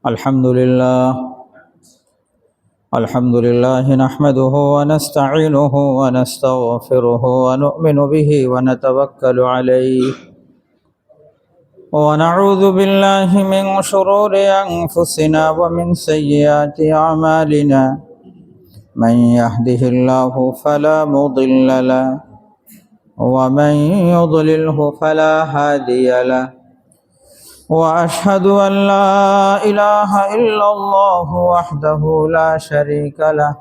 الحمد لله نحمده ونستعينه ونستغفره ونؤمن به ونتوكل عليه ونعوذ بالله من شرور أنفسنا ومن سيئات أعمالنا من يهده الله فلا مضل له ومن يضلله فلا هادي له وأشهد أن لا إله إلا الله وحده لا شريك له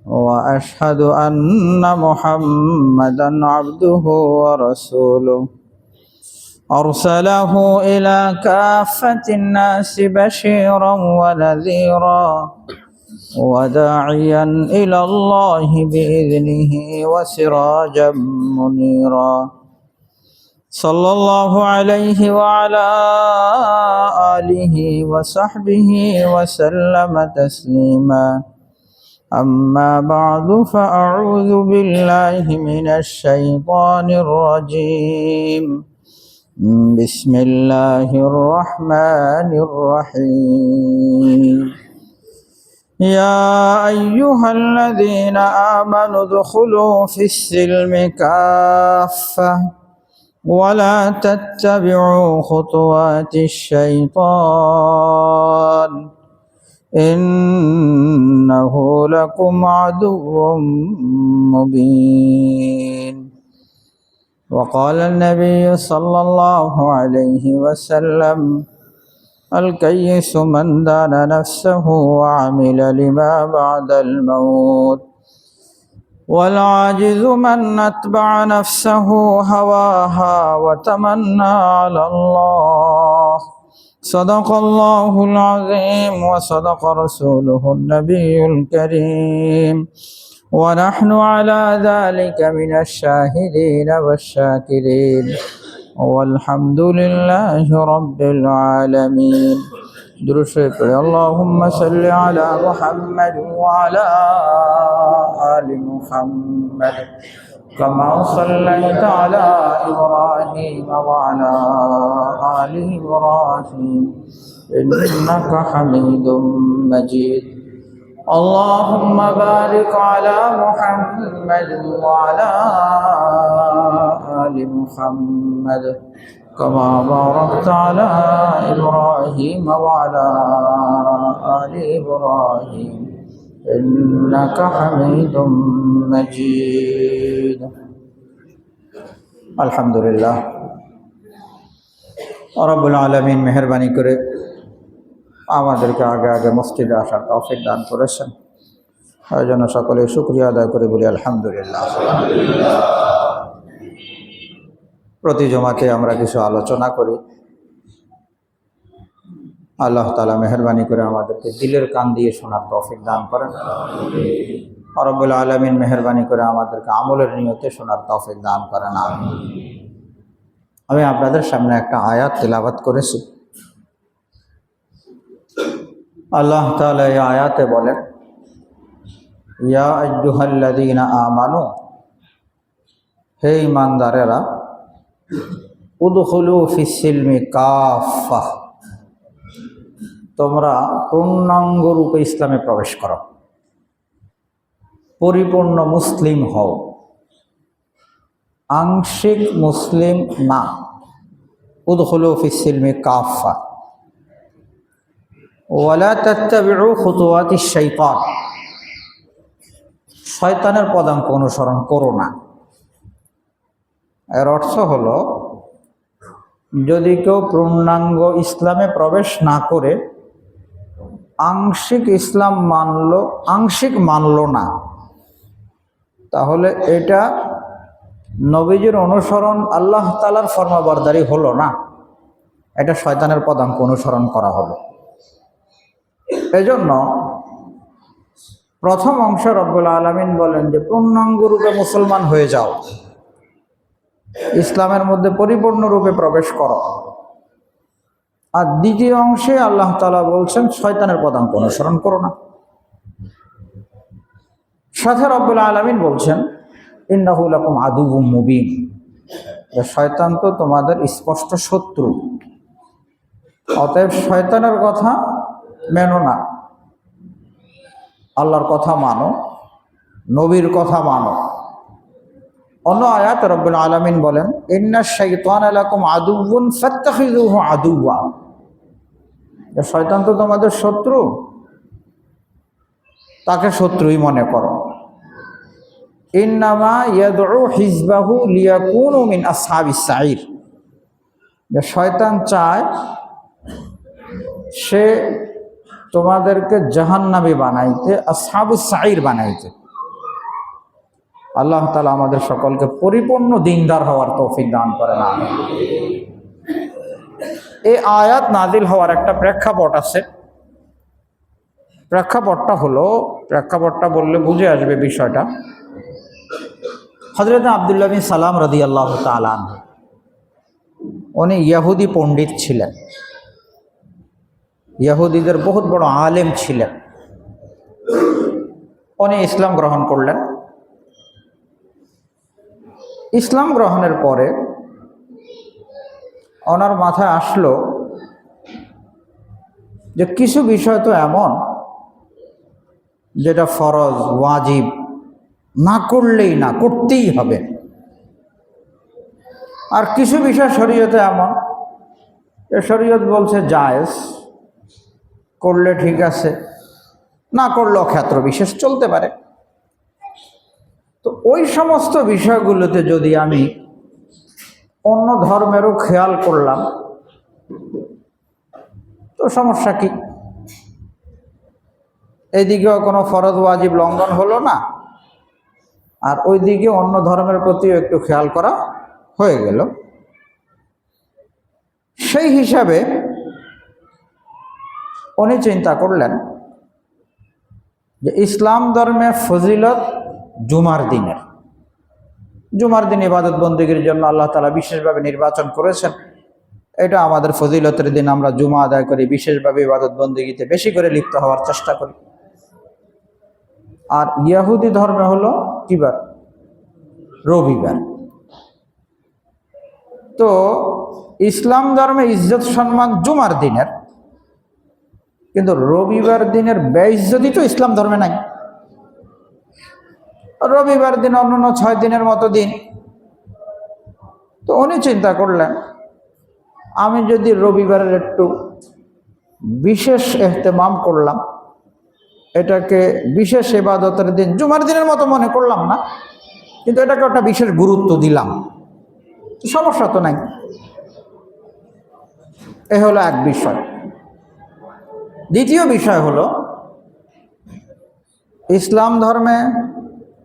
وأشهد أن محمدا عبده ورسوله أرسله إلى كافة الناس بشيرا ونذيرا وداعيا إلى الله بإذنه وسراجا منيرا صلى الله عليه وعلى آله وصحبه وسلم تسليما أما بعد فأعوذ بالله من الشيطان الرجيم بسم الله الرحمن الرحيم يا أيها الذين آمنوا ادخلوا في السلم كافة ولا تتبعوا خطوات الشيطان إنه لكم عدو مبين وقال النبي صلى الله عليه وسلم الكيس من دان نفسه وعمل لما بعد الموت والعاجز من أتبع نفسه هواها وتمنى على الله صدق الله العظيم وصدق رسوله النبي الكريم ونحن على ذلك من الشاهدين والشاكرين والحمد لله رب العالمين درشق اللهم صل على محمد وعلى آل محمد كما صليت على إبراهيم وعلى آل إبراهيم إنك حميد مجيد اللهم بارك على محمد وعلى آل محمد كما باركت على إبراهيم وعلى آل إبراهيم إنك حميد مجيد الحمد لله رب العالمين মেহেরবানি করে আমাদেরকে আগে আগে মসজিদে আসার তৌফিক দান করেছেন। এই জন্য সকলে শুকরিয়া আদায় করে বলি আলহামদুলিল্লাহ। প্রতি জমাতে আমরা কিছু আলোচনা করি। আল্লাহ তাআলা মেহেরবানি করে আমাদেরকে দিলের কান দিয়ে শোনার তৌফিক দান করেন। রব্বুল আলামিন মেহেরবানি করে আমাদেরকে আমলের নিয়তে শোনার তৌফিক দান করেন। আমি আপনাদের সামনে একটা আয়াত তিলাওয়াত করেছি। আল্লাহ তাআলা এই আয়াতে বলেন, ইয়া আইয়ুহাল্লাযীনা আমানু, হে ঈমানদারেরা, উদখুলু ফিস সিলমি কাফা, তোমরা পূর্ণাঙ্গ রূপে ইসলামে প্রবেশ করো, পরিপূর্ণ মুসলিম হও, আংশিক মুসলিম না। উদখুলু ফিস সিলমি কাফা ওয়ালা তাত্তাবিউ খুতুওয়াতিশ শাইতান, শয়তানের পদাঙ্ক অনুসরণ করো না। এর অর্থ হলো, যদি কেউ পূর্ণাঙ্গ ইসলামে প্রবেশ না করে আংশিক ইসলাম মানলো, আংশিক মানলো না, তাহলে এটা নবীজির অনুসরণ, আল্লাহ তাআলার ফরমাবরদারি হলো না, এটা শয়তানের পদাঙ্ক অনুসরণ করা হলো। এজন্য প্রথম অংশে রব্বুল আলামিন বলেন যে পূর্ণাঙ্গ রূপে মুসলমান হয়ে যাও, ইসলামের মধ্যে পরিপূর্ণ রূপে প্রবেশ করো। আর দ্বিতীয় অংশে আল্লাহ তাআলা বলছেন শয়তানের পদাঙ্ক অনুসরণ করো না। সাথে রব্বুল আলামিন বলছেন ইন্নাহু লাকুম আদুউম মুবিন, শয়তান তো তোমাদের স্পষ্ট শত্রু। অতএব শয়তানের কথা মেনো না, আল্লাহর কথা মানো, নবীর কথা মানো। অন্য আয়াত রব্বুল আলামিন বলেন, ইন্নাশ শাইতানা লাকুম আদুউন ফাত্তাখিযুহু আদুওয়া, শয়তান তো তোমাদের শত্রু, তাকে শত্রুই মনে করো। ইন্নামা ইয়াদউ হিজবাহু লিয়াকুনু মিন আসহাবিস সাঈর, যে শয়তান চায় সে তোমাদেরকে জাহান্নামী বানাইতে, আসহাবুস সাঈর বানাইতে। আল্লাহ তাআলা আমাদের সকলকে পরিপূর্ণ দ্বীনদার হওয়ার তৌফিক দান করেন। আমিন। এই আয়াত নাজিল হওয়ার একটা প্রেক্ষাপট আছে। প্রেক্ষাপটটা বললে বুঝে আসবে বিষয়টা। হযরত আব্দুল্লাহ বিন সালাম রাদিয়াল্লাহু তাআলা আনহু, উনি ইহুদি পণ্ডিত ছিলেন, ইহুদিদের বহুত বড় আলেম ছিলেন। উনি ইসলাম গ্রহণ করলেন। ইসলাম গ্রহণের পরে ওনার মাথায় আসলো যে কিছু বিষয় তো এমন যেটা ফরজ, ওয়াজিব, না করলেই না, করতেই হবে। আর কিছু বিষয় শরীয়তে এমন যে শরীয়ত বলছে জায়েজ, করলে ঠিক আছে, না করলেও ক্ষেত্র বিশেষ চলতে পারে। তো ওই সমস্ত বিষয়গুলোতে যদি আমি অন্য ধর্মেরও খেয়াল করলাম তো সমস্যা কি? এইদিকেও কোনো ফরজ ওয়াজিব লঙ্ঘন হলো না, আর ওইদিকে অন্য ধর্মের প্রতিও একটু খেয়াল করা হয়ে গেল। সেই হিসাবে উনি চিন্তা করলেন যে ইসলাম ধর্মে ফজিলত জুমার দিনের, জুমার দিন ইবাদত বন্দেগীর জন্য আল্লাহ তাআলা বিশেষভাবে নির্বাচন করেছেন। এটা আমাদের ফজিলতের দিন, আমরা জুমা আদায় করি, বিশেষভাবে ইবাদত বন্দেগীতে বেশি করে লিপ্ত হওয়ার চেষ্টা করি। আর ইহুদি ধর্মে হলো কি বার? রবিবার। তো ইসলাম ধর্মে ইজ্জত সম্মান জুমার দিনের, কিন্তু রবিবার দিনের বেইজ্জতি তো ইসলাম ধর্মে নাই। রবিবার দিন অন্যান্য 6 দিনের মতো দিন। তো উনি চিন্তা করলেন, আমি যদি রবিবারের একটু বিশেষ ইহতেমাম করলাম, এটাকে বিশেষ ইবাদতের দিন, জুমার দিনের মতো মনে করলাম না, কিন্তু এটাকে একটা বিশেষ গুরুত্ব দিলাম, সমস্যা তো নাই। এ হলো এক বিষয়। দ্বিতীয় বিষয় হলো, ইসলাম ধর্মে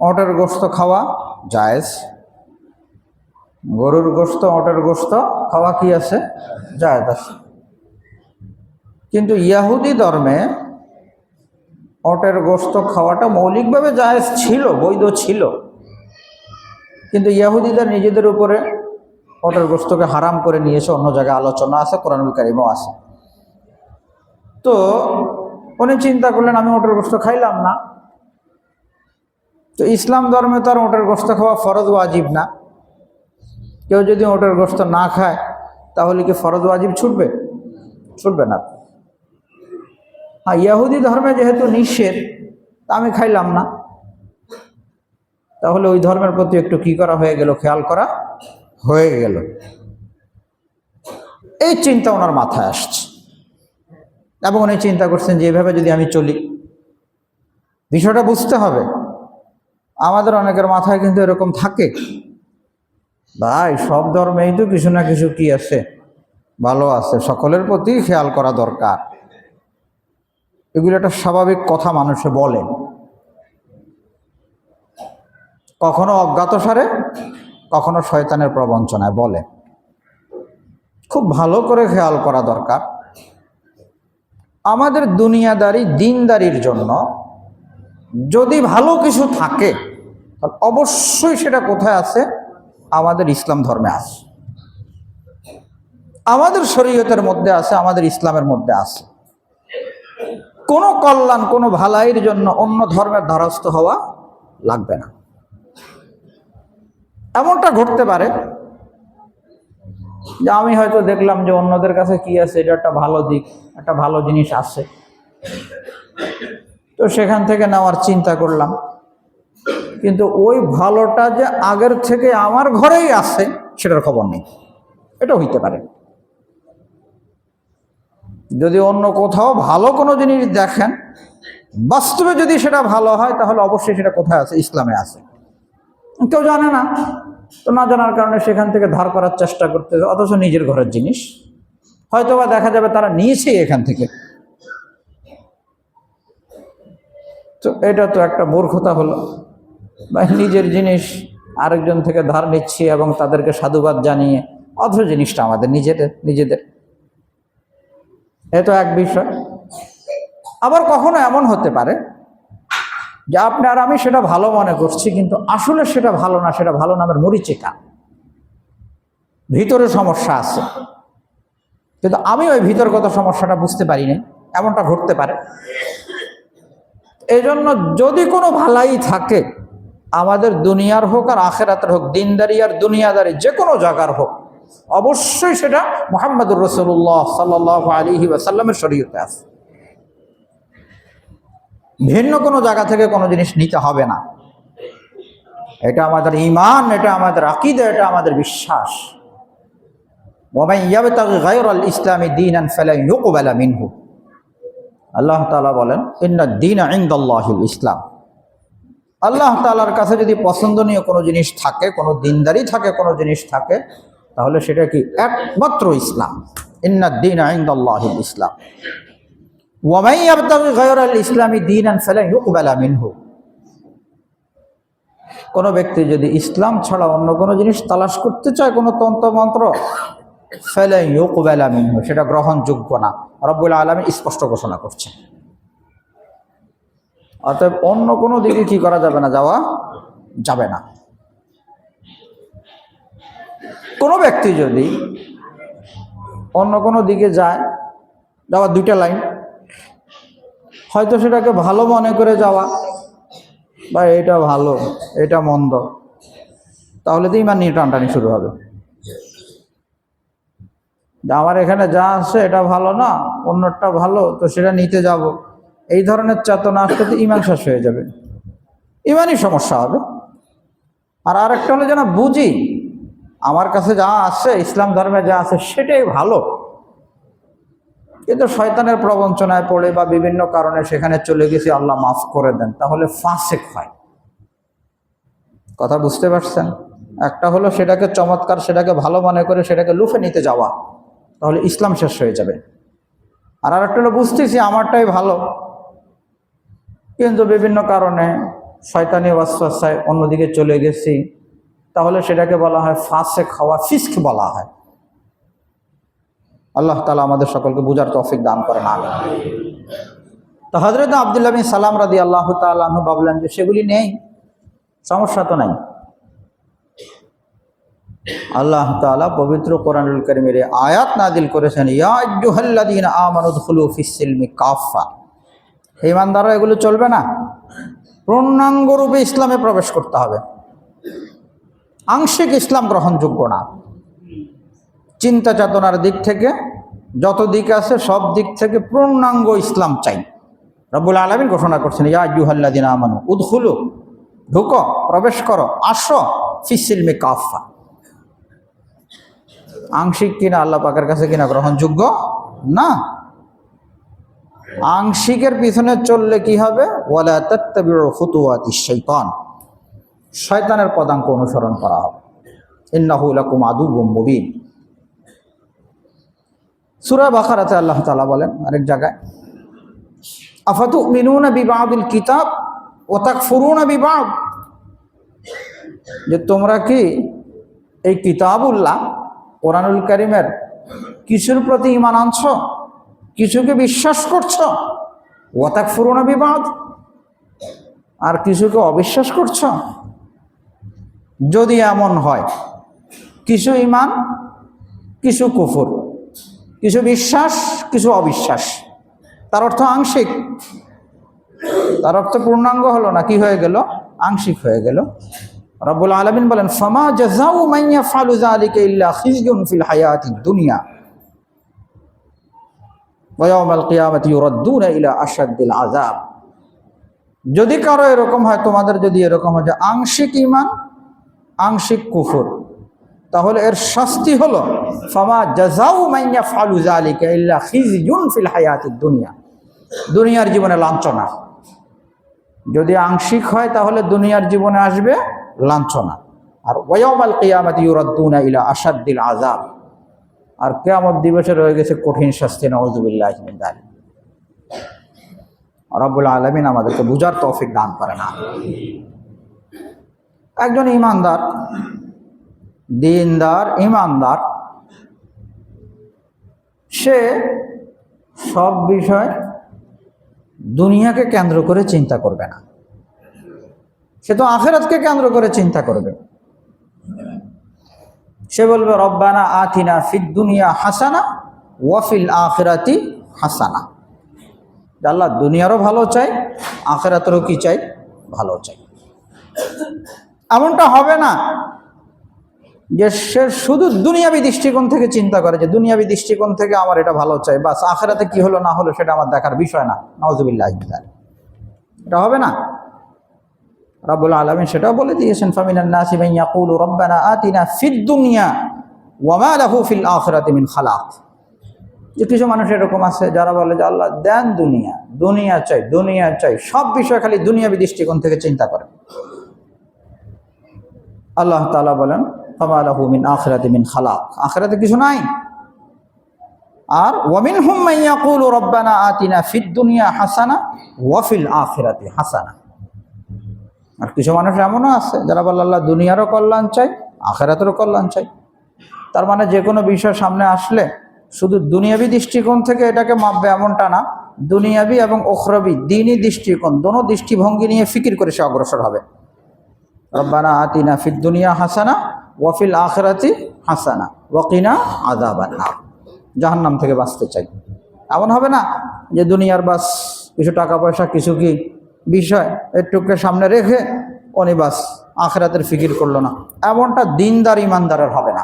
ওটের গোশত খাওয়া জায়েজ, গরুর গোশত, ওটের গোশত খাওয়া কি আছে? জায়েজ আছে। কিন্তু ইহুদি ধর্মে ওটের গোশত খাওয়াটা মৌলিকভাবে জায়েজ ছিল, বৈধ ছিল, কিন্তু ইহুদিদের নিজেদের উপরে ওটের গোশতকে হারাম করে নিয়েছে। অন্য জায়গায় আলোচনা আছে, কোরআনুল কারীমেও আছে। তো উনি চিন্তা করলেন, আমি ওটের গোশত খাইলাম না, তো ইসলাম ধর্মে তো আর ওটের গোশত খাওয়া ফরজ ওয়াজিব না। কেউ যদি ওটের গোশত না খায় তাহলে কি ফরজ ওয়াজিব ছুটবে? ছুটবে না। হ্যাঁ, ইহুদি ধর্মে যেহেতু নিষেধ, তা আমি খাইলাম না, তাহলে ওই ধর্মের প্রতি একটু কি করা হয়ে গেল? খেয়াল করা হয়ে গেল। এই চিন্তা ওনার মাথায় আসছে এবং উনি চিন্তা করছেন যে এভাবে যদি আমি চলি, বিষয়টা বুঝতে হবে। আমাদের অনেকের মাথায় কিন্তু এরকম থাকে, ভাই সব ধর্মেই তো কিছু না কিছু কি আছে, ভালো আছে, সকলের প্রতি খেয়াল করা দরকার। এগুলো একটা স্বাভাবিক কথা মানুষে বলে, কখনো অজ্ঞাতসারে, কখনো শয়তানের প্রবঞ্চনায় বলে। খুব ভালো করে খেয়াল করা দরকার। আমাদের দুনিয়াদারি দিনদারির জন্য যদি ভালো কিছু থাকে, অবশ্যই সেটা কোথায় আছে? আমাদের ইসলাম ধর্মে আছে, আমাদের শরীয়তের মধ্যে আছে, আমাদের ইসলামের মধ্যে আছে। কোনো কল্যাণ, কোনো ভালাইয়ের জন্য অন্য ধর্মের দ্বারস্থ হওয়া লাগবে না। এমনটা ঘটতে পারে যে আমি হয়তো দেখলাম যে অন্যদের কাছে কি আছে, এটা একটা ভালো দিক, একটা ভালো জিনিস আছে, তো সেখান থেকে নেওয়ার চিন্তা করলাম, কিন্তু ওই ভালোটা যে আগের থেকে আমার ঘরেই আছে সেটার খবর নেই। এটা হইতে পারে। যদি অন্য কোথাও ভালো কোনো জিনিস দেখেন, বাস্তবে যদি সেটা ভালো হয়, তাহলে অবশ্যই সেটা কোথায় আছে? ইসলামে আছে। কেউ জানে না, তো না জানার কারণে সেখান থেকে ধার করার চেষ্টা করতে, অথচ নিজের ঘরের জিনিস হয়তোবা দেখা যাবে তারা নিয়েছেই এখান থেকে। তো এটা তো একটা মূর্খতা হলো। বা নিজের জিনিস আরেকজন থেকে ধার নিচ্ছি এবং তাদেরকে সাধুবাদ জানিয়ে, অথচ জিনিসটা আমাদের নিজেদের। এ তো এক বিষয়। আবার কখনো এমন হতে পারে যে আপনি আর আমি সেটা ভালো মনে করছি, কিন্তু আসলে সেটা ভালো না, সেটা ভালো নামের মরিচিকা, ভিতরে সমস্যা আছে, কিন্তু আমি ওই ভিতরগত সমস্যাটা বুঝতে পারি না, এমনটা ঘটতে পারে। এই জন্য যদি কোনো ভালাই থাকে, আমাদের দুনিয়ার হোক আর আখেরাতের হোক, দিনদারি আর দুনিয়াদারি যে কোনো জায়গার হোক, অবশ্যই সেটা মুহাম্মদুর রাসূলুল্লাহ সাল্লাল্লাহু আলাইহি ওয়াসাল্লামের শরীয়তে আছে। ভিন্ন কোনো জায়গা থেকে কোনো জিনিস নিতে হবে না। এটা আমাদের ঈমান, এটা আমাদের আকীদা, এটা আমাদের বিশ্বাস। ওয়ামান ইয়াবতাগি গায়রাল ইসলামি দীনান ফালান ইউকবালা মিনহু। আল্লাহ তাআলা বলেন, ইন্নাদ দীনা ইনদাল্লাহিল ইসলাম। আল্লাহ তাআলার কাছে যদি পছন্দনীয় কোনো জিনিস থাকে, কোনো দিনদারি থাকে, কোনো জিনিস থাকে, তাহলে সেটা কি? একমাত্র ইসলাম। ইন্নাদ দীনা ইনদাল্লাহিল ইসলাম। ওয়ামান ইয়াবতাগি গায়রাল ইসলামি দীনান ফালান ইউকবালা মিনহু। কোনো ব্যক্তি যদি ইসলাম ছাড়া অন্য কোনো জিনিস তালাশ করতে চায়, কোনো তন্ত্র মন্ত্র, ফালান ইউকবালা মিনহু, সেটা গ্রহণযোগ্য না। রব্বুল আলামিন স্পষ্ট ঘোষণা করছেন। অতএব অন্য কোনো দিকে কি করা যাবে না? যাওয়া যাবে না। কোনো ব্যক্তি যদি অন্য কোনো দিকে যায়, যাওয়ার দুইটা লাইন, হয়তো সেটাকে ভালো মনে করে যাওয়া, বা এটা ভালো এটা মন্দ, তাহলে তো ইমান নিয়ে টানটানি শুরু হবে। আমার এখানে যা আছে এটা ভালো না, অন্যটা ভালো, তো সেটা নিতে যাব, এই ধরনের চেতনা আসলে তো ইমান শেষ হয়ে যাবে, ইমানই সমস্যা হবে। আর আরেকটা হলো যেন বুঝি আমার কাছে যা আছে, ইসলাম ধর্মে যা আছে সেটাই ভালো, কিন্তু শয়তানের প্রবঞ্চনায় পড়ে বা বিভিন্ন কারণে সেখানে চলে গেছি, আল্লাহ মাফ করে দেন, তাহলে ফাসেক হয়। কথা বুঝতে পারছেন? একটা হলো সেটাকে চমৎকার, সেটাকে ভালো মনে করে সেটাকে লুফে নিতে যাওয়া, তাহলে ইসলাম শেষ হয়ে যাবে। আর আরেকটা হলো বুঝতেছি আমারটাই ভালো, কিন্তু বিভিন্ন কারণে শয়তানি ওয়াসওয়াসায় অন্যদিকে চলে গেছি, তাহলে সেটাকে বলা হয় ফাসেক হওয়া, ফিস্ক বলা হয়। আল্লাহ তাআলা আমাদের সকলকে বুঝার তৌফিক দান করেন, আমিন। তো হযরত আব্দুল্লাহ বিন সালাম রাদিয়াল্লাহু তাআলা আনহু ভাবলেন যে সেগুলি নেই, সমস্যা তো নাই। আল্লাহ তাআলা পবিত্র কোরআনুল কারীমের আয়াত নাযিল করেছেন, ইয়া আইয়ুহাল্লাযীনা আমানু দুখুলু ফিস-সিলমি কাফা। ঈমানদাররা এগুলো চলবে না, পূর্ণাঙ্গ রূপে ইসলামে প্রবেশ করতে হবে। আংশিক ইসলাম গ্রহণযোগ্য না। চিন্তা চেতনার দিক থেকে যত দিক আছে সব দিক থেকে পূর্ণাঙ্গ ইসলাম চাই। রব্বুল আলামিন ঘোষণা করছেন, ইয়া আইয়ুহাল্লাযীনা আমানু উদখুলু, ঢুকো, প্রবেশ করো, আসো, ফিস-সিলমি কাফা। আংশিক কিনা আল্লাহ পাকের কাছে কিনা গ্রহণযোগ্য না। আংশিকের পিছনে চললে কি হবে? ওয়ালা তাত্তাবিউ খুতুওয়াতিশ শাইতান, শয়তানের পদাঙ্ক অনুসরণ করা হবে। ইন্নাহু লাকুম আদুউম মুবিন। সূরা বাকারাতে আল্লাহ তাআলা বলেন আরেক জায়গায়, আফাতুমিনুনা বিবাদিল কিতাব ওয়া তাকফুরুনা বিবাদ, যে তোমরা কি এই কিতাবুল্লাহ কোরআনুল কারীমের কিছুর প্রতি ঈমান আনছো, কিছুকে বিশ্বাস করছো, ওয়া তাকফুরুনা বিবাদ, আর কিছুকে অবিশ্বাস করছো। যদি এমন হয়, কিছু ঈমান কিছু কুফর, কিছু বিশ্বাস কিছু অবিশ্বাস, তার অর্থ আংশিক, তার অর্থ পূর্ণাঙ্গ হলো না, কি হয়ে গেল? আংশিক হয়ে গেল। রব্বুল আলামিন বলেন, ফামা জাযাউ মান ইয়াফআলু যালিকা ইল্লা খিজয়ুন ফিল হায়াতিদ দুনিয়া। ওয়া ইয়াউমাল কিয়ামাতি ইউরাদ্দুনা ইলা আশাদ্দিল আযাব। যদি কারো এরকম হয়, তোমাদের যদি এরকম হয় যে আংশিক ঈমান আংশিক কুফর, তাহলে এর শাস্তি হলো ফামা জাযাউ মান ইয়াফআলু যালিকা ইল্লা খিজয়ুন ফিল হায়াতিদ দুনিয়া, দুনিয়ার জীবনে লাঞ্ছনা। যদি আংশিক হয় তাহলে দুনিয়ার জীবনে আসবে লাঞ্ছনা। আর ওয়া ইয়াউমাল কিয়ামাতি ইউরাদ্দুনা ইলা আশাদ্দিল আযাব, আর কিয়ামত দিবসে রয়ে গেছে কঠিন শাস্তি। নাউযুবিল্লাহি মিন যালিক। রব্বুল আলামিন আমাদেরকে বুঝার তৌফিক দান করেন। একজন ঈমানদার, দিনদার, ঈমানদার, সে সব বিষয় দুনিয়াকে কেন্দ্র করে চিন্তা করবে না, সে তো আখিরাতকে কেন্দ্র করে চিন্তা করবে। সে বলবে রব্বানা আতিনা ফিদ দুনিয়া হাসানা ওয়া ফিল আখিরাতি হাসানা। আল্লাহ দুনিয়ারও ভালো চাই, আখিরাতেরও কি চাই? ভালো চাই। এমনটা হবে না যে সে শুধু দুনিয়াবী দৃষ্টিকোণ থেকে চিন্তা করে যে দুনিয়াবী দৃষ্টিকোণ থেকে আমার এটা ভালো চাই, বাস আখিরাতে কি হলো না হলো সেটা আমার দেখার বিষয় না। নাউযুবিল্লাহি মিন যালিক। এটা হবে না। রব্বুল আলামিন সেটাও বলে দিয়েছেন, ফামিনান নাসি মান ইয়াকুলু রব্বানা আতিনা ফিদ দুনিয়া ওয়া মা লাহু ফিল আখিরাতি মিন খালাক। যে কিছু মানুষ এরকম আছে যারা বলে যে আল্লাহ দেন দুনিয়া, দুনিয়া চাই, দুনিয়া চাই, সব বিষয় খালি দুনিয়াবী দৃষ্টিকোণ থেকে চিন্তা করে। আল্লাহ তাআলা বলেন ফামা লাহু মিন আখিরাতি মিন খালাক, আখিরাতে কিছু নাই। আর ওয়া মিনহুম মান ইয়াকুলু রব্বানা আতিনা ফিদ দুনিয়া হাসানা ওয়া ফিল আখিরাতি হাসানা। আর কিছু মানুষ এমনও আছে যারা বলে আল্লাহ দুনিয়ারও কল্যাণ চাই, আখিরাতেরও কল্যাণ চাই। তার মানে যে কোনো বিষয় সামনে আসলে শুধু দুনিয়াবী দৃষ্টিকোণ থেকে এটাকে মাপবে এমনটা না, দুনিয়াবী এবং উখরাবী দ্বীনি দৃষ্টিকোণ দোনো দৃষ্টিভঙ্গি নিয়ে ফিকির করে সে অগ্রসর হবে। রব্বানা আতিনা ফিদ দুনিয়া হাসানা ওয়া ফিল আখিরাতি হাসানা ওয়া কিনা আযাবান নার। জাহান্নাম থেকে বাঁচতে চাই। এমন হবে না যে দুনিয়ার বাস কিছু টাকা পয়সা, কিছু কি বিষয় একটুকে সামনে রেখে উনি বাস আখিরাতের ফিকির করলো না। এমনটা দিনদার ঈমানদারের হবে না,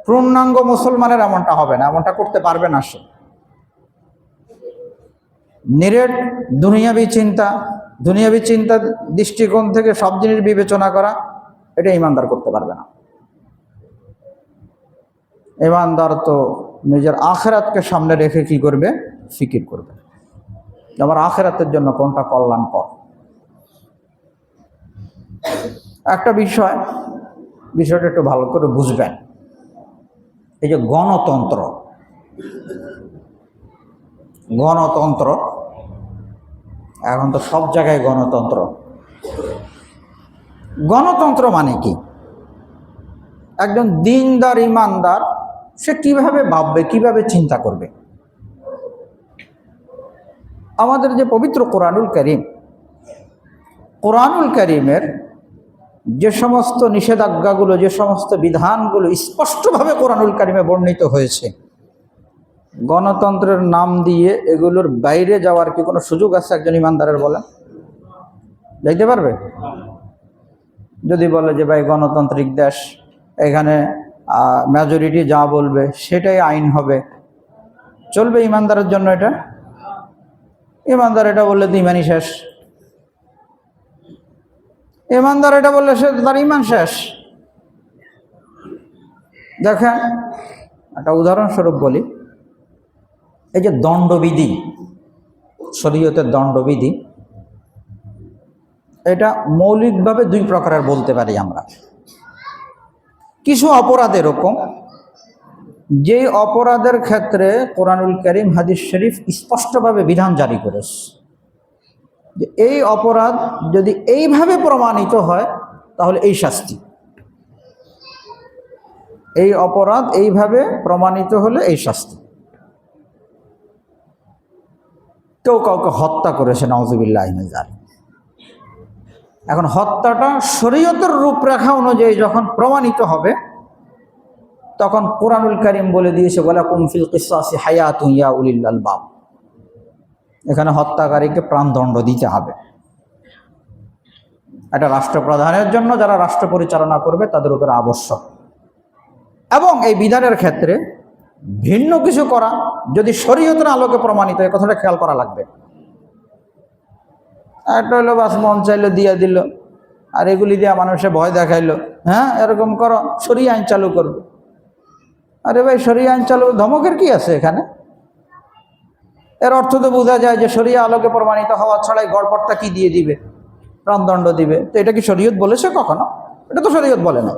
পূর্ণাঙ্গ মুসলমানের এমনটা হবে না, এমনটা করতে পারবে না। সে নিরেট দুনিয়াবী চিন্তা দৃষ্টিকোণ থেকে সব জিনিস বিবেচনা করা, এটা ঈমানদার করতে পারবে না। ঈমানদার তো নিজের আখিরাতকে সামনে রেখে কি করবে? ফিকির করবে আমার আখিরাতের জন্য কোনটা কল্যাণকর। একটা বিষয়টা একটু ভালো করে বুঝবেন। এই যে গণতন্ত্র এখন তো সব জায়গায় গণতন্ত্র মানে কি? একজন দিনদার ঈমানদার সে কিভাবে ভাববে, কিভাবে চিন্তা করবে? আমাদের যে পবিত্র কোরআনুল কারীমের যে সমস্ত নিষেধাজ্ঞাগুলো, যে সমস্ত বিধানগুলো স্পষ্টভাবে কোরআনুল কারীমে বর্ণিত হয়েছে, গণতন্ত্রের নাম দিয়ে এগুলোর বাইরে যাওয়ার কি কোনো সুযোগ আছে একজন ঈমানদারের? বলেন, যাইতে পারবে? যদি বলে যে ভাই গণতান্ত্রিক দেশ, এখানে মেজরিটি যা বলবে সেটাই আইন হবে, চলবে ঈমানদারের জন্য? এটা ঈমানদার এটা বললে তো ঈমানই শেষ। ঈমানদার এটা বললে সে তার ঈমান শেষ। দেখেন, একটা উদাহরণস্বরূপ বলি। এই যে দণ্ডবিধি, শরীয়তের দণ্ডবিধি, এটা মৌলিকভাবে দুই প্রকারের বলতে পারি আমরা। কিছু অপরাধ এরকম যে অপরাধের ক্ষেত্রে কোরআনুল কারীম, হাদিস শরীফ স্পষ্টভাবে বিধান জারি করেছে যে এই অপরাধ যদি এইভাবে প্রমাণিত হয় তাহলে এই শাস্তি, এই অপরাধ এইভাবে প্রমাণিত হলে এই শাস্তি। কেউ কাউকে হত্যা করেছে, নাউযুবিল্লাহি মিন যালিক। এখন হত্যাটা শরীয়তের রূপরেখা অনুযায়ী যখন প্রমাণিত হবে, তখন কোরআনুল কারীম বলে দিয়েছে ওয়ালাকুম ফিল কিসাসি হায়াতুন ইয়া উলিল আলবাব। এখানে হত্যাকারীকে প্রাণদণ্ড দিতে হবে। এটা রাষ্ট্রপ্রধানের জন্য, যারা রাষ্ট্র পরিচালনা করবে তাদের উপর আবশ্যক। এবং এই বিধানের ক্ষেত্রে ভিন্ন কিছু করা যদি শরীয়তের আলোকে প্রমাণিত, এই কথাটা খেয়াল করা লাগবে। একটা হলো বাস মন চাইলো দিয়ে দিল, আর এগুলি দিয়ে মানুষে ভয় দেখাইলো, হ্যাঁ এরকম করো, শরিয়া আইন চালু করবে। আরে ভাই, শরিয়া আইন চালু ধমকের কি আছে এখানে? এর অর্থ তো বোঝা যায় যে শরিয়া আলোকে প্রমাণিত হওয়া ছাড়াই গড়পড়টা কি দিয়ে দিবে, প্রাণদণ্ড দিবে। তো এটা কি শরীয়ত বলেছে কখনো? এটা তো শরীয়ত বলে না।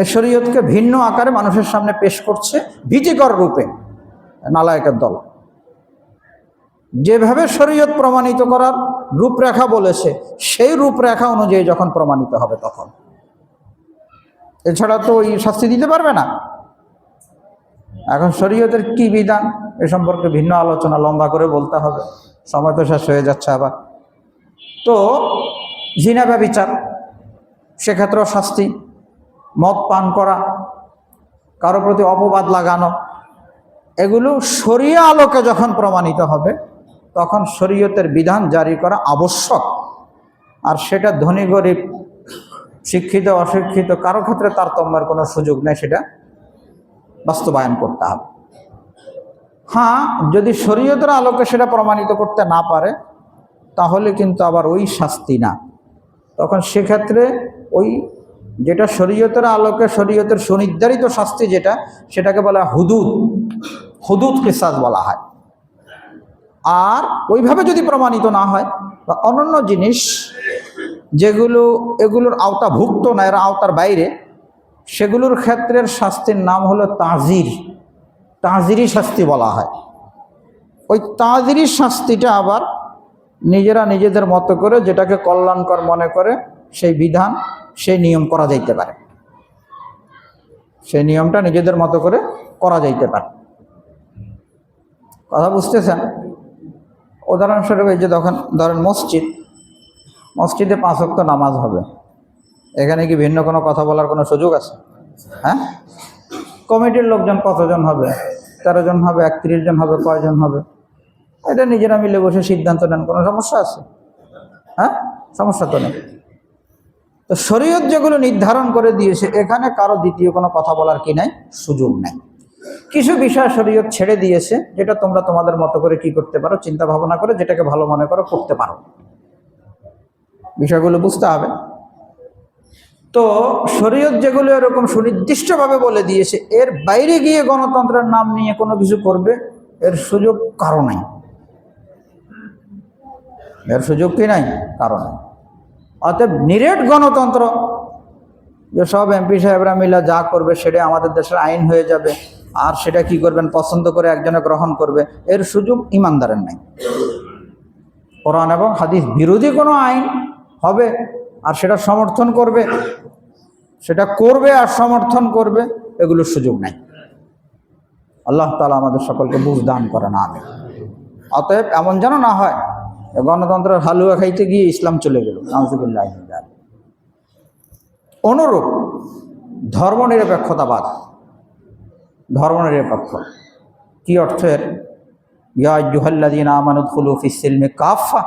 এই শরীয়তকে ভিন্ন আকারে মানুষের সামনে পেশ করছে ভীতিকর রূপে নালায়েকের দল। যেভাবে শরীয়ত প্রমাণিত করার রূপরেখা বলেছে, সেই রূপরেখা অনুযায়ী যখন প্রমাণিত হবে তখন, এছাড়া তো ওই শাস্তি দিতে পারবে না। এখন শরীয়তের কি বিধান এ সম্পর্কে ভিন্ন আলোচনা লম্বা করে বলতে হবে, সময় তো শেষ হয়ে যাচ্ছে আবার। তো জিনা ব্যভিচার, সেক্ষেত্রেও শাস্তি। মদ পান করা, কারো প্রতি অপবাদ লাগানো, এগুলো শরিয়া আলোকে যখন প্রমাণিত হবে তখন শরীয়তের বিধান জারি করা আবশ্যক। আর সেটা ধনী গরিব, শিক্ষিত অশিক্ষিত কারো ক্ষেত্রে তারতম্যের কোনো সুযোগ নেই, সেটা বাস্তবায়ন করতে হবে। হ্যাঁ, যদি শরীয়তের আলোকে সেটা প্রমাণিত করতে না পারে তাহলে কিন্তু আবার ওই শাস্তি না। তখন সেক্ষেত্রে ওই যেটা শরীয়তের আলোকে শরীয়তের সুনির্ধারিত শাস্তি যেটা, সেটাকে বলা হয় হুদুদ, হুদুদ কিসাস বলা হয়। আর ওইভাবে যদি প্রমাণিত না হয় বা অন্যান্য জিনিস যেগুলো এগুলোর আওতাভুক্ত না, এরা আওতার বাইরে, সেগুলোর ক্ষেত্রের শাস্তির নাম হলো তাজির, তাজিরি শাস্তি বলা হয়। ওই তাজিরি শাস্তিটা আবার নিজেরা নিজেদের মতো করে যেটাকে কল্যাণকর মনে করে সেই বিধান, সেই নিয়ম করা যাইতে পারে, সেই নিয়মটা নিজেদের মতো করে করা যাইতে পারে। কথা বুঝতেছেন? উদাহরণস্বরূপ এই যে ধরেন মসজিদে 5 ওয়াক্ত নামাজ হবে, এখানে কি ভিন্ন কোনো কথা বলার কোনো সুযোগ আছে? হ্যাঁ, কমিটির লোকজন কতজন হবে? 13 জন হবে, 31 জন হবে, কয়জন হবে? এটা নিজেরা মিলে বসে সিদ্ধান্ত নেন, কোনো সমস্যা আছে? হ্যাঁ, সমস্যা তো নেই। তো শরীয়ত যেগুলো নির্ধারণ করে দিয়েছে, এখানে কারো দ্বিতীয় কোনো কথা বলার কি নাই, সুযোগ নাই। কিছু বিষয় শরীয়ত ছেড়ে দিয়েছে, যেটা তোমরা তোমাদের মতো করে কি করতে পারো, চিন্তা ভাবনা করে যেটাকে ভালো মনে করো করতে পারো। বিষয়গুলো বুঝতে হবে। তো শরীয়ত যেগুলো এরকম সুনির্দিষ্টভাবে বলে দিয়েছে, এর বাইরে গিয়ে গণতন্ত্রের নাম নিয়ে কোনো কিছু করবে, এর সুযোগ কারো নাই। এর সুযোগ কি নাই, কারো নাই। অতএব নিরেট গণতন্ত্র, যে সব এমপি সাহেবরা মিলা যা করবে সেটা আমাদের দেশের আইন হয়ে যাবে, আর সেটা কি করবেন, পছন্দ করে একজনে গ্রহণ করবে, এর সুযোগ ইমানদারের নাই। কোরআন এবং হাদিস বিরোধী কোনো আইন হবে আর সেটা সমর্থন করবে, সেটা করবে আর সমর্থন করবে, এগুলোর সুযোগ নাই। আল্লাহ তাআলা আমাদের সকলকে বুঝ দান করেন, আমিন। অতএব এমন যেন না হয় গণতন্ত্রের হালুয়া খাইতে গিয়ে ইসলাম চলে গেল, নাউযুবিল্লাহ। অনুরূপ ধর্মনিরপেক্ষতাবাদ, ধর্মনিরপেক্ষ কি অর্থের? ইয়া আইয়ুহাল্লাযীনা আমানু উদখুলু ফিস-সিলমি কাফা,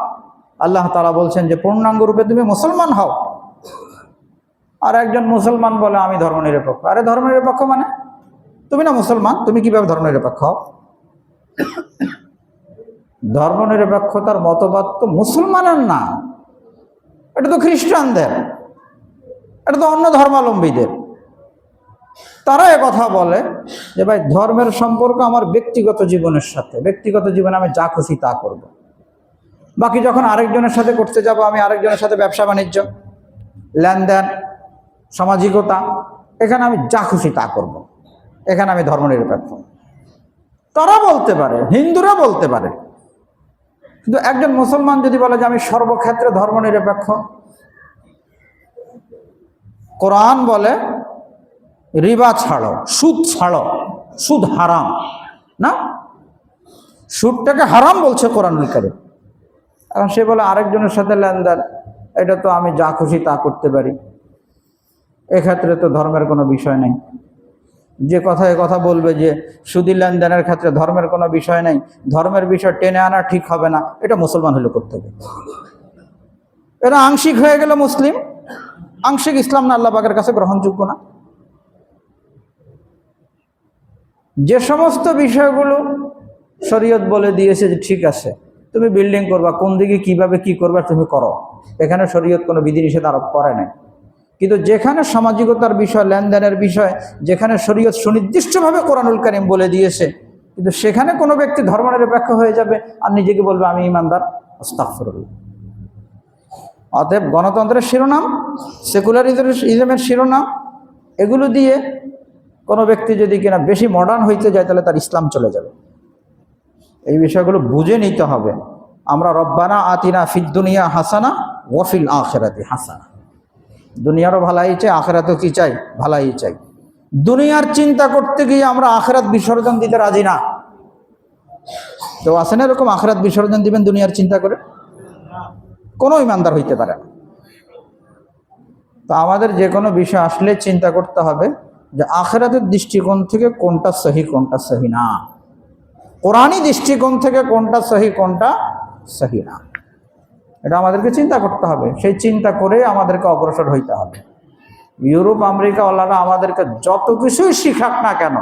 আল্লাহ তাআলা বলছেন যে পূর্ণাঙ্গ রূপে তুমি মুসলমান হও। আর একজন মুসলমান বলে আমি ধর্মনিরপেক্ষ। আরে ধর্মনিরপেক্ষ মানে তুমি না মুসলমান, তুমি কিভাবে ধর্মনিরপেক্ষ হও? ধর্মনিরপেক্ষতার মতবাদ তো মুসলমানের না, এটা তো খ্রিস্টানদের, এটা তো অন্য ধর্মাবলম্বীদের। তারা কথা বলে যে ভাই ধর্মের সম্পর্ক আমার ব্যক্তিগত জীবনের সাথে, ব্যক্তিগত জীবনে আমি যা খুশি তা করব। বাকি যখন আরেকজনের সাথে করতে যাব, আমি আরেকজনের সাথে ব্যবসা বাণিজ্য, লেনদেন, সামাজিকতা, এখানে আমি যা খুশি তা করব, এখানে আমি ধর্মনিরপেক্ষ। তারা বলতে পারে, হিন্দুরা বলতে পারে। কিন্তু একজন মুসলমান যদি বলে যে আমি সর্বক্ষেত্রে ধর্মনিরপেক্ষ, কোরআন বলে রিবা ছাড়ো, সুদ ছাড়ো, সুদ হারাম না, সুদটাকে হারাম বলছে কোরআনুল কারীম। এখন সে বলে আরেকজনের সাথে লেনদেন, এটা তো আমি যা খুশি তা করতে পারি, এক্ষেত্রে তো ধর্মের কোনো বিষয় নেই। যে কথা বলবে যে সুদী লেনদেনের ক্ষেত্রে ধর্মের কোনো বিষয় নেই, ধর্মের বিষয় টেনে আনা ঠিক হবে না, এটা মুসলমান হলে করতে হবে। এরা আংশিক হয়ে গেল মুসলিম, আংশিক ইসলাম না, আল্লাহ পাকের কাছে গ্রহণযোগ্য না। যে সমস্ত বিষয়গুলো শরীয়ত বলে দিয়েছে যে ঠিক আছে তুমি বিল্ডিং করবা, কোন দিকে কিভাবে কি করবা তুমি করো, এখানে শরীয়ত কোনো বিধিনিষেধ আরোপ করে নাই। কিন্তু যেখানে সামাজিকতার বিষয়, লেনদেনের বিষয়, যেখানে শরীয়ত সুনির্দিষ্টভাবে কোরআনুল কারীম বলে দিয়েছে, কিন্তু সেখানে কোনো ব্যক্তি ধর্মনিরপেক্ষ হয়ে যাবে আর নিজেকে বলবে আমি ইমানদার, আস্তাগফিরুল্লাহ। অতএব গণতন্ত্রের শিরোনাম, সেকুলারিজমের শিরোনাম, এগুলো দিয়ে কোনো ব্যক্তি যদি কিনা বেশি মডার্ন হইতে যায় তাহলে তার ইসলাম চলে যাবে। এই বিষয়গুলো বুঝে নিতে হবে। আমরা রব্বানা আতিনা ফিদ দুনিয়া হাসানা ওয়াফিল আখিরাতি হাসানা, দুনিয়ারও ভালাই চাই, আখিরাতও কি চাই, ভালাই চাই। দুনিয়ার চিন্তা করতে গিয়ে আমরা আখিরাত বিসর্জন দিতে রাজি না। কেউ আছে না এরকম আখিরাত বিসর্জন দিবেন দুনিয়ার চিন্তা করে? কোনো ইমানদার হইতে পারে না। তো আমাদের যে কোনো বিষয় আসলে চিন্তা করতে হবে যে আখিরাতের দৃষ্টিকোণ থেকে কোনটা সহি কোনটা সহি না, কোরআনী দৃষ্টিকোণ থেকে কোনটা সহি কোনটা সহি না, এটা আমাদেরকে চিন্তা করতে হবে। সেই চিন্তা করে আমাদেরকে অগ্রসর হইতে হবে। ইউরোপ আমেরিকা ওয়ালারা আমাদেরকে যত কিছুই শিখাক না কেন,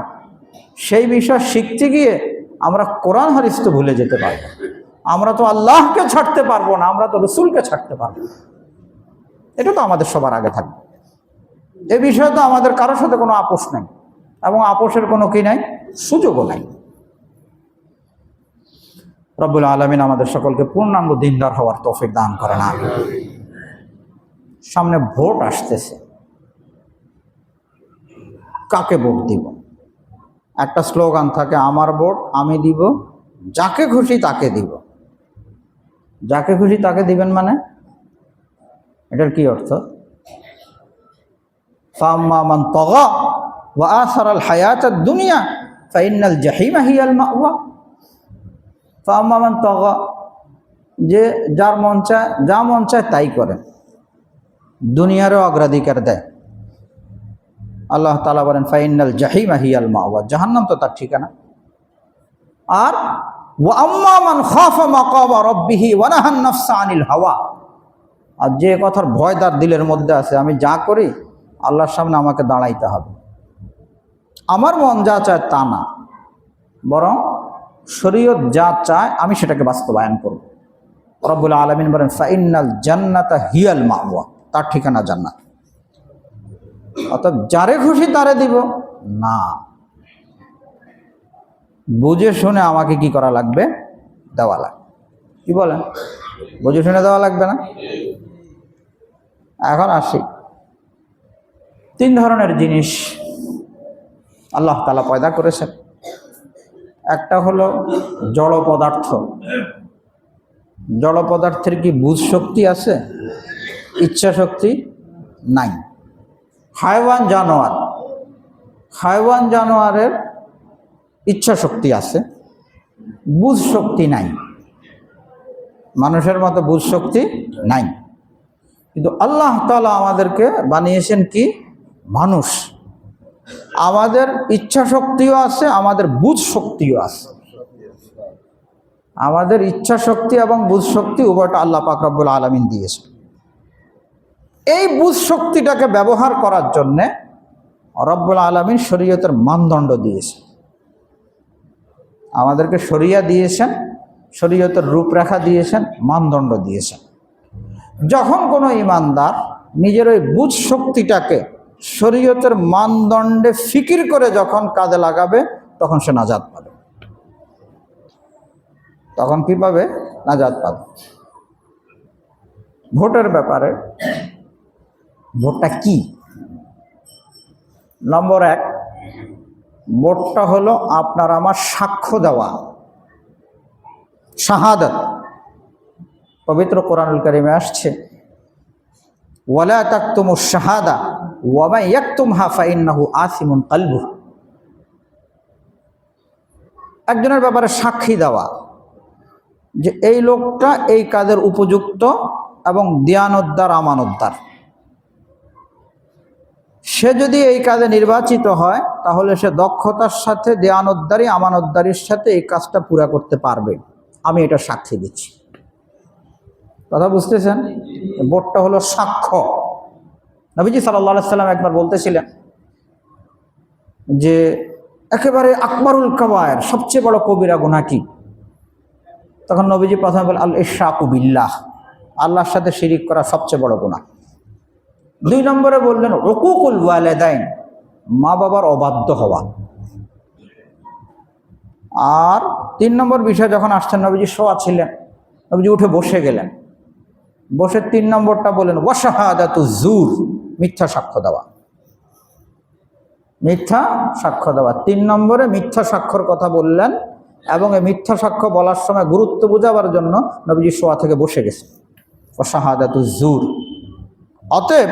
সেই বিষয় শিখতে গিয়ে আমরা কোরআন হাদিস তো ভুলে যেতে পারবো। আমরা তো আল্লাহকে ছাড়তে পারবো না, আমরা তো রসুলকে ছাড়তে পারবো। এটা তো আমাদের সবার আগে থাকবে। এ বিষয়ে তো আমাদের কারোর সাথে কোনো আপোষ নাই, এবং আপোষের কোনো কি নাই, সুযোগও নাই। রব্বুল আলামিন আমাদের সকলকে পূর্ণাঙ্গ দিনদার হওয়ার তৌফিক দান করেন। সামনে ভোট আসতেছে, কাকে ভোট দিব? একটা স্লোগান থাকে, আমার ভোট আমি দিব, যাকে খুশি তাকে দিব। যাকে খুশি তাকে দিবেন মানে এটার কি অর্থ? ফাম্মা মান তাগা ওয়া আসারাল হায়াতাদ দুনিয়া ফাইন্নাল জাহিমা হিয়াল মাওয়া। ফাম্মা মান তাগা, যে যার মন চায়, যা মন চায় তাই করে, দুনিয়ারও অগ্রাধিকার দেয়। আল্লাহ তাআলা বলেন ফাইন্নাল জাহিমা হিয়াল মাওয়া, জাহান্নাম তো তার ঠিকানা। আর ওয়া আম্মা মান খাফা মাকামা রাব্বিহি ওয়া নাহান নাফসা আনিল হাওয়া, আর যে কথার ভয় তার দিলের মধ্যে আছে, আমি যা করি আল্লাহর সামনে আমাকে দাঁড়াইতে হবে, আমার মন যা চায় তা না, বরং শরীয়ত যা চায় আমি সেটাকে বাস্তবায়ন করব। রব্বুল আলামিন বলেন ফাইন্নাল জান্নাতা হিয়াল মাওয়া, তার ঠিকানা জান্নাত। অর্থাৎ যারে খুশি তারে দিব না, বুঝে শুনে আমাকে কি করা লাগবে, দেওয়া লাগবে। কি বলেন? বুঝে শুনে দেওয়া লাগবে না? এখন আসি, তিন ধরনের জিনিস আল্লাহ তাআলা পয়দা করেছেন। একটা হলো জড় পদার্থ। জড় পদার্থের কি বুঝ শক্তি আছে? ইচ্ছা শক্তি নাই। হায়ওয়ান জানোয়ার, হায়ওয়ান জানোয়ারের ইচ্ছা শক্তি আছে, বুঝ শক্তি নাই। মানুষের মতো বুঝ শক্তি নাই। কিন্তু আল্লাহ তাআলা আমাদেরকে বানিয়েছেন কি মানুষ, আমাদের ইচ্ছা শক্তিও আছে, আমাদের বুঝ শক্তিও আছে। আমাদের ইচ্ছা শক্তি এবং বুঝ শক্তি উভয়টা আল্লাহ পাক রব্বুল আলামিন দিয়েছে। এই বুঝ শক্তিটাকে ব্যবহার করার জন্যে রব্বুল আলামিন শরীয়তের মানদণ্ড দিয়েছে, আমাদেরকে শরিয়া দিয়েছেন, শরীয়তের রূপরেখা দিয়েছেন, মানদণ্ড দিয়েছেন। যখন কোনো ইমানদার নিজের ওই বুঝ শক্তিটাকে শরীয়তের মানদণ্ডে ফিকির করে যখন কাজে লাগাবে, তখন সে নাজাত পাবে। তখন কি পাবে? নাজাত পাবে। ভোটের ব্যাপারে, ভোটটা কি? নম্বর এক, ভোটটা হলো আপনার আমার সাক্ষ্য দেওয়া, শাহাদাত। পবিত্র কোরআনুল কারীমে আসছে ওয়ালা তাকতুমুশ শাহাদা ওয়া মান ইয়াকতুমহা ফাইন্নাহু আসিমুন কলবুহু। একজনের ব্যাপারে সাক্ষী দেওয়া যে এই লোকটা এই কাজের উপযুক্ত এবং দিয়ানতদার, আমানতদার। সে যদি এই কাজে নির্বাচিত হয় তাহলে সে দক্ষতার সাথে, দিয়ানতদারি, আমানতদারির সাথে এই কাজটা পুরা করতে পারবে, আমি এটা সাক্ষী দিচ্ছি। কথা বুঝতেছেন? ভোটটা হলো সাক্ষ্য। নবীজি সাল্লাল্লাহু আলাইহি সাল্লাম একবার বলতেছিলেন যে একেবারে আকবরুল কাবায়ের, সবচেয়ে বড় কবিরা গুনাহ কি? তখন নবীজি প্রথমে বলেন আল ইশরাকু বিল্লাহ, আল্লাহর সাথে শিরিক করা সবচেয়ে বড় গুনাহ। 2 নম্বরে বললেন উকুকুল ওয়ালিদাইন, মা বাবার অবাধ্য হওয়া। আর 3 নম্বর বিষয় যখন আসছেন, নবীজি শোয়া ছিলেন, নবীজি উঠে বসে গেলেন, বসে 3 নম্বরটা বলেন ওয়াশাহাদাতু জুর, মিথ্যা সাক্ষ্য দেওয়া। মিথ্যা সাক্ষ্য দেওয়া 3 নম্বরে মিথ্যা সাক্ষ্যর কথা বললেন, এবং এই মিথ্যা সাক্ষ্য বলার সময় গুরুত্ব বোঝাবার জন্য নবীজি শোয়া থেকে বসে গেছেন। ওয়াশাহাদাতু জুর। অতএব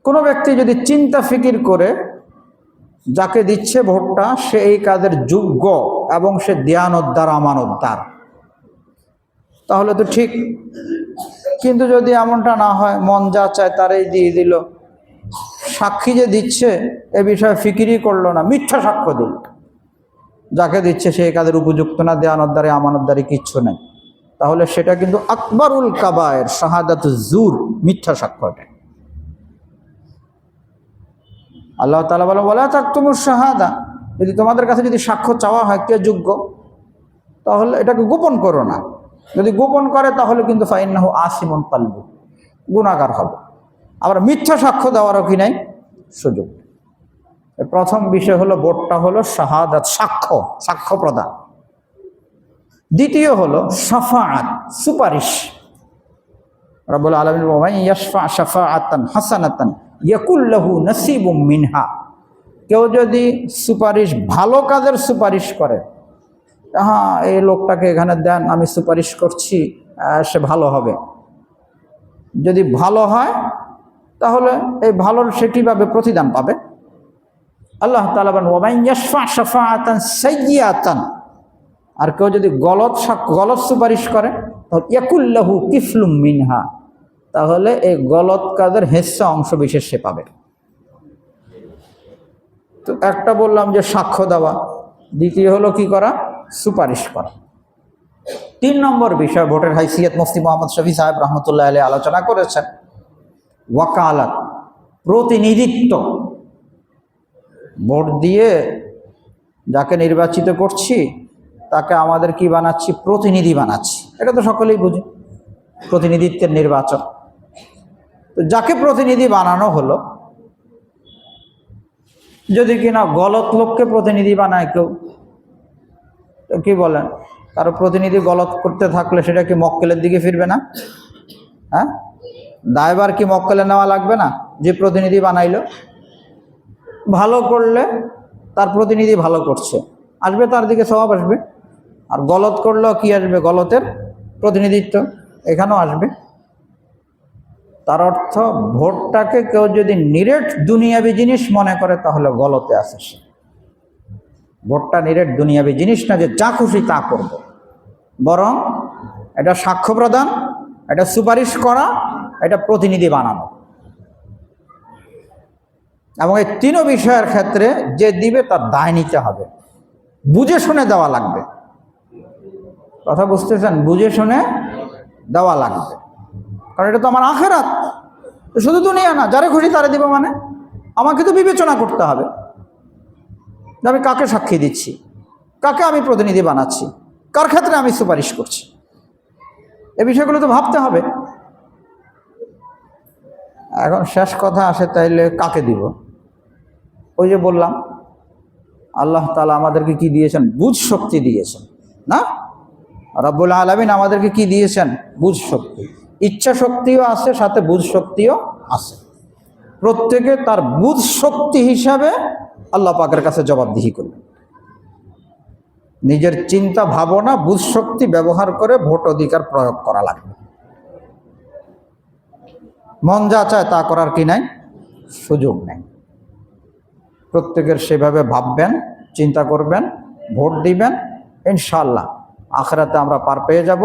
কোনো ব্যক্তি যদি চিন্তা ফিকির করে যাকে দিচ্ছে ভোটটা সে এই কাজের যোগ্য এবং সে দিয়ানতদার, আমানতদার, তাহলে তো ঠিক। কিন্তু যদি এমনটা না হয়, মন যা চায় তারই দিয়ে দিল, সাক্ষী যে দিচ্ছে এ বিষয়ে ফিকিরই করলো না, মিথ্যা সাক্ষ্য দিল, যাকে দিচ্ছে সে এই কাজের উপযুক্ত না, দিয়ানতদারি আমানতদারি কিচ্ছু নেই, তাহলে সেটা কিন্তু আকবরুল কাবায়ের, শাহাদাতুজ জুর, মিথ্যা সাক্ষ্যটা। আল্লাহ তাআলা বলেন ওয়ালা তাকতুমুশ শাহাদা, যদি তোমাদের কাছে যদি সাক্ষ্য চাওয়া হয় কে যোগ্য, তাহলে এটাকে গোপন করো না। যদি গোপন করে তাহলে কিন্তু ফাইন্নাহু আসিমুন কালবু, গুনাহগার হবে। আবার মিথ্যা সাক্ষ্য দেওয়ারও কি নাই সুযোগ। প্রথম বিষয় হলো ভোটটা হলো শাহাদাত, সাক্ষ্য, সাক্ষ্য প্রদান। দ্বিতীয় হলো শাফাআত, সুপারিশ। রব্বুল আলামিন ওয়া ইয়াশফা শাফাআতান হাসানাতান ইয়াকুল লাহু নাসিবুম মিনহা, কেউ যদি সুপারিশ, ভালো কাজের সুপারিশ করে, হ্যাঁ এই লোকটাকে এখানে দেন, আমি সুপারিশ করছি, সে ভালো হবে। যদি ভালো হয় তাহলে এই ভালোর সে কীভাবে প্রতিদান পাবে? আল্লাহ তাআলা বলেন ওয়া মান ইয়াশফা শাফাআতান সাইয়্যাতান, আর কেউ যদি গলত সুপারিশ করে, ইয়াকুল লাহু কিফলুম মিনহা, তাহলে এই গলত কাজের হিস্সা, অংশ বিশেষ সে পাবে। তো একটা বললাম যে সাক্ষ্য দেওয়া, দ্বিতীয় হলো কি করা? সুপারিশ করা। 3 নম্বর বিষয় ভোটের হাইসিয়ত মুফতি মোহাম্মদ শফি সাহেব রহমতুল্লাহ আলাইহি আলোচনা করেছেন, ওয়াকালাত, প্রতিনিধিত্ব। ভোট দিয়ে যাকে নির্বাচিত করছি তাকে আমাদের কি বানাচ্ছি? প্রতিনিধি বানাচ্ছি। এটা তো সকলেই বুঝে, প্রতিনিধিত্বের নির্বাচন। তো যাকে প্রতিনিধি বানানো হলো, যদি কিনা গলত লোককে প্রতিনিধি বানায় কেউ, তো কি বলেন, কারো প্রতিনিধি গলত করতে থাকলে সেটা কি মক্কেলের দিকে ফিরবে না? হ্যাঁ, দায়ভার কি মক্কেলে নেওয়া লাগবে না? যে প্রতিনিধি বানাইলো, ভালো করলে তার প্রতিনিধি ভালো করছে, আসবে তার দিকে সওয়াব আসবে। আর গলত করলেও কি আসবে? গলতের প্রতিনিধিত্ব এখানেও আসবে। তার অর্থ ভোটটাকে কেউ যদি নিরেট দুনিয়াবি জিনিস মনে করে তাহলে গলতে আসে সে। ভোটটা নিরেট দুনিয়াবি জিনিস না যে যা খুশি তা করব, বরং এটা সাক্ষ্য প্রদান, এটা সুপারিশ করা, এটা প্রতিনিধি বানানো। এবং এই 3 বিষয়ের ক্ষেত্রে যে দিবে তার দায় নিতে হবে, বুঝে শুনে দেওয়া লাগবে। কথা বুঝতেছেন? বুঝে শুনে দেওয়া লাগবে, কারণ এটা তো আমার আখিরাত, শুধু দুনিয়া না। যারে খুশি তারে দিব মানে আমাকে তো বিবেচনা করতে হবে যে আমি কাকে সাক্ষী দিচ্ছি, কাকে আমি প্রতিনিধি বানাচ্ছি, কার ক্ষেত্রে আমি সুপারিশ করছি, এ বিষয়গুলো তো ভাবতে হবে। এখন শেষ কথা আসে, তাইলে কাকে দিব? ওই যে বললাম আল্লাহ তাআলা আমাদেরকে কি দিয়েছেন? বুঝ শক্তি দিয়েছেন না? রব্বুল আলামিন আমাদেরকে কি দিয়েছেন? বুঝ শক্তি। ইচ্ছা শক্তিও আছে, সাথে বুঝ শক্তিও আছে। প্রত্যেকে তার বুঝ শক্তি হিসাবে আল্লাহ পাকের কাছে জবাবদিহি করবে। নিজের চিন্তা ভাবনা, বুঝ শক্তি ব্যবহার করে ভোট অধিকার প্রয়োগ করা লাগবে। মন যা চায় তা করার কি নাই? সুযোগ নেই। প্রত্যেকের সেভাবে ভাববেন, চিন্তা করবেন, ভোট দিবেন, ইনশাআল্লাহ আখিরাতে আমরা পার পেয়ে যাব।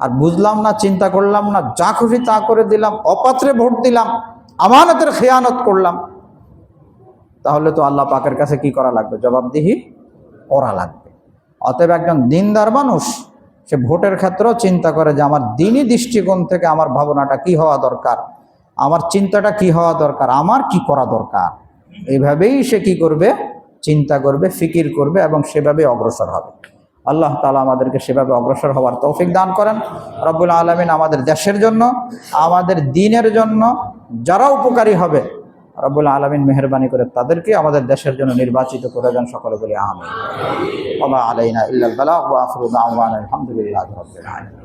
আর বুঝলাম না, চিন্তা করলাম না, যা খুশি তা করে দিলাম, অপাত্রে ভোট দিলাম, আমানতের খেয়ানত করলাম, তাহলে তো আল্লাহ পাকের কাছে কি করা লাগবে? জবাবদিহি করা লাগবে। অতএব একজন দিনদার মানুষ সে ভোটের ক্ষেত্রেও চিন্তা করে যে আমার দিনী দৃষ্টিকোণ থেকে আমার ভাবনাটা কি হওয়া দরকার, আমার চিন্তাটা কি হওয়া দরকার, আমার কি করা দরকার। এইভাবেই সে কি করবে? চিন্তা করবে, ফিকির করবে এবং সেভাবে অগ্রসর হবে। আল্লাহ তাআলা আমাদেরকে সেভাবে অগ্রসর হওয়ার তৌফিক দান করেন। রব্বুল আলামিন আমাদের দেশের জন্য, আমাদের দ্বীনের জন্য যারা উপকারী হবে রব্বুল আলামিন মেহেরবানি করে তাদেরকে আমাদের দেশের জন্য নির্বাচিত করে দেন। সকলে বলি আমিন। ওয়া মা আলাইনা ইল্লাল বালাগ ওয়া আখিরু দাওয়ানা আলহামদুলিল্লাহি রাব্বিল আলামিন।